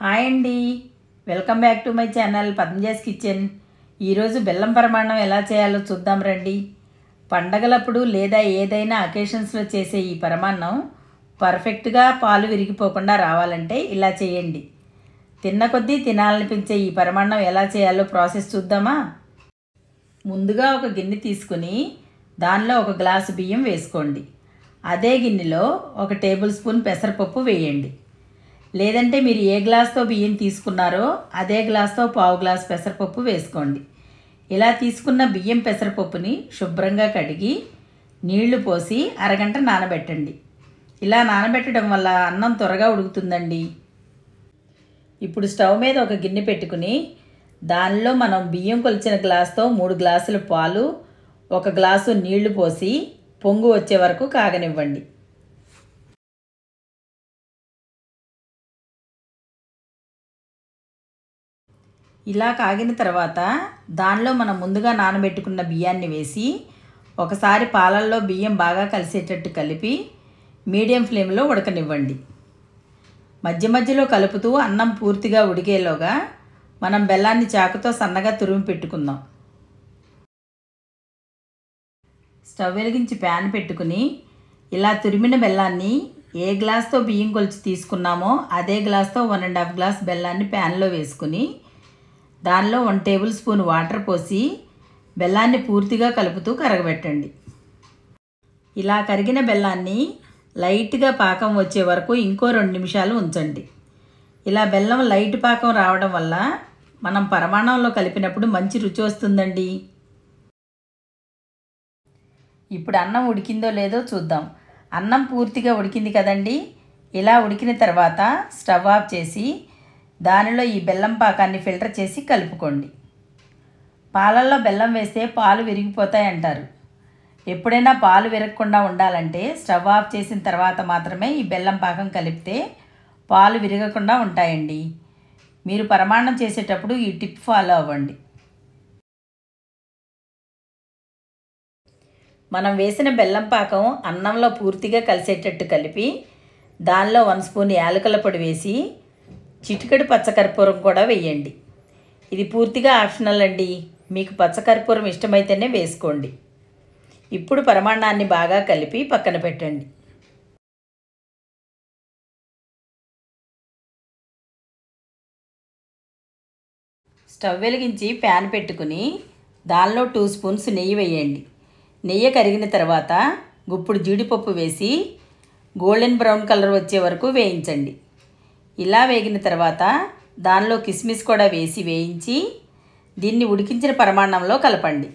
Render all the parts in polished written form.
Hi అండి, welcome back to my channel Padmaja's kitchen. ఈరోజు బెల్లం పరమాన్నం ఎలా చేయాలో చూద్దాం రండి. పండగలప్పుడు లేదా ఏదైనా అకేషన్స్లో చేసే ఈ పరమాన్నం పర్ఫెక్ట్గా పాలు విరిగిపోకుండా రావాలంటే ఇలా చేయండి. తిన్న కొద్దీ తినాలనిపించే ఈ పరమాన్నం ఎలా చేయాలో ప్రాసెస్ చూద్దామా? ముందుగా ఒక గిన్నె తీసుకుని దానిలో ఒక గ్లాసు బియ్యం వేసుకోండి. అదే గిన్నెలో ఒక టేబుల్ స్పూన్ పెసరపప్పు వేయండి. లేదంటే మీరు ఏ గ్లాస్తో బియ్యం తీసుకున్నారో అదే గ్లాస్తో పావు గ్లాస్ పెసరపప్పు వేసుకోండి. ఇలా తీసుకున్న బియ్యం పెసరపప్పుని శుభ్రంగా కడిగి నీళ్లు పోసి అరగంట నానబెట్టండి. ఇలా నానబెట్టడం వల్ల అన్నం త్వరగా ఉడుకుతుందండి. ఇప్పుడు స్టవ్ మీద ఒక గిన్నె పెట్టుకుని దానిలో మనం బియ్యం కొలిచిన గ్లాస్తో 3 గ్లాసుల పాలు, 1 గ్లాసు నీళ్లు పోసి పొంగు వచ్చే వరకు కాగనివ్వండి. ఇలా కాగిన తర్వాత దానిలో మనం ముందుగా నానబెట్టుకున్న బియ్యాన్ని వేసి ఒకసారి పాలల్లో బియ్యం బాగా కలిసేటట్టు కలిపి మీడియం ఫ్లేమ్లో ఉడకనివ్వండి. మధ్య మధ్యలో కలుపుతూ అన్నం పూర్తిగా ఉడికేలోగా మనం బెల్లాన్ని చాకుతో సన్నగా తురిమి పెట్టుకుందాం. స్టవ్ వెలిగించి ప్యాన్ పెట్టుకుని ఇలా తురిమిన బెల్లాన్ని ఏ గ్లాస్తో బియ్యం కొలిచి తీసుకున్నామో అదే గ్లాస్తో 1.5 గ్లాస్ బెల్లాన్ని ప్యాన్లో వేసుకుని దానిలో 1 టేబుల్ స్పూన్ వాటర్ పోసి బెల్లాన్ని పూర్తిగా కలుపుతూ కరగబెట్టండి. ఇలా కరిగిన బెల్లాన్ని లైట్గా పాకం వచ్చే వరకు ఇంకో 2 నిమిషాలు ఉంచండి. ఇలా బెల్లం లైట్ పాకం రావడం వల్ల మనం పరమాన్నంలో కలిపినప్పుడు మంచి రుచి వస్తుందండి. ఇప్పుడు అన్నం ఉడికిందో లేదో చూద్దాం. అన్నం పూర్తిగా ఉడికింది కదండి. ఇలా ఉడికిన తర్వాత స్టవ్ ఆఫ్ చేసి దానిలో ఈ బెల్లం పాకాన్ని ఫిల్టర్ చేసి కలుపుకోండి. పాలల్లో బెల్లం వేస్తే పాలు విరిగిపోతాయి అంటారు. ఎప్పుడైనా పాలు విరగకుండా ఉండాలంటే స్టవ్ ఆఫ్ చేసిన తర్వాత మాత్రమే ఈ బెల్లం పాకం కలిపితే పాలు విరగకుండా ఉంటాయండి. మీరు పరమాన్నం చేసేటప్పుడు ఈ టిప్ ఫాలో అవ్వండి. మనం వేసిన బెల్లం పాకం అన్నంలో పూర్తిగా కలిసేటట్టు కలిపి దానిలో 1 స్పూన్ యాలకుల పొడి వేసి చిటికెడు పచ్చకర్పూరం కూడా వేయండి. ఇది పూర్తిగా ఆప్షనల్ అండి. మీకు పచ్చకర్పూరం ఇష్టమైతేనే వేసుకోండి. ఇప్పుడు పరమాన్నాన్ని బాగా కలిపి పక్కన పెట్టండి. స్టవ్ వెలిగించి ప్యాన్ పెట్టుకుని దానిలో 2 స్పూన్స్ నెయ్యి వేయండి. నెయ్యి కరిగిన తర్వాత గుప్పుడు జీడిపప్పు వేసి గోల్డెన్ బ్రౌన్ కలర్ వచ్చే వరకు వేయించండి. ఇలా వేగిన తర్వాత దానిలో కిస్మిస్ కూడా వేసి వేయించి దీన్ని ఉడికించిన పరమాన్నంలో కలపండి.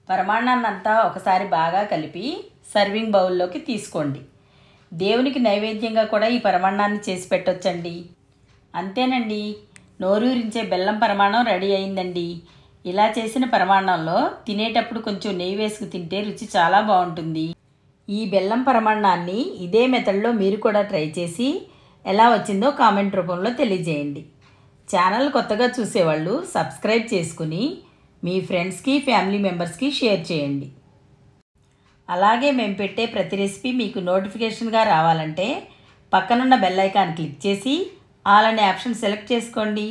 పరమాన్నాన్నంతా ఒకసారి బాగా కలిపి సర్వింగ్ బౌల్లోకి తీసుకోండి. దేవునికి నైవేద్యంగా కూడా ఈ పరమాన్నాన్ని చేసి పెట్టొచ్చండి. అంతేనండి, నోరూరించే బెల్లం పరమాన్నం రెడీ అయిందండి. ఇలా చేసిన పరమాన్నంలో తినేటప్పుడు కొంచెం నెయ్యి వేసుకు తింటే రుచి చాలా బాగుంటుంది. ఈ బెల్లం పరమాన్నాన్ని ఇదే మెథడ్లో మీరు కూడా ట్రై చేసి ఎలా వచ్చిందో కామెంట్ రూపంలో తెలియజేయండి. ఛానల్ కొత్తగా చూసేవాళ్ళు సబ్స్క్రైబ్ చేసుకుని మీ ఫ్రెండ్స్కి, ఫ్యామిలీ మెంబర్స్కి షేర్ చేయండి. అలాగే మేము పెట్టే ప్రతి రెసిపీ మీకు నోటిఫికేషన్గా రావాలంటే పక్కనున్న బెల్ ఐకాన్ క్లిక్ చేసి ఆల్ అనే ఆప్షన్ సెలెక్ట్ చేసుకోండి.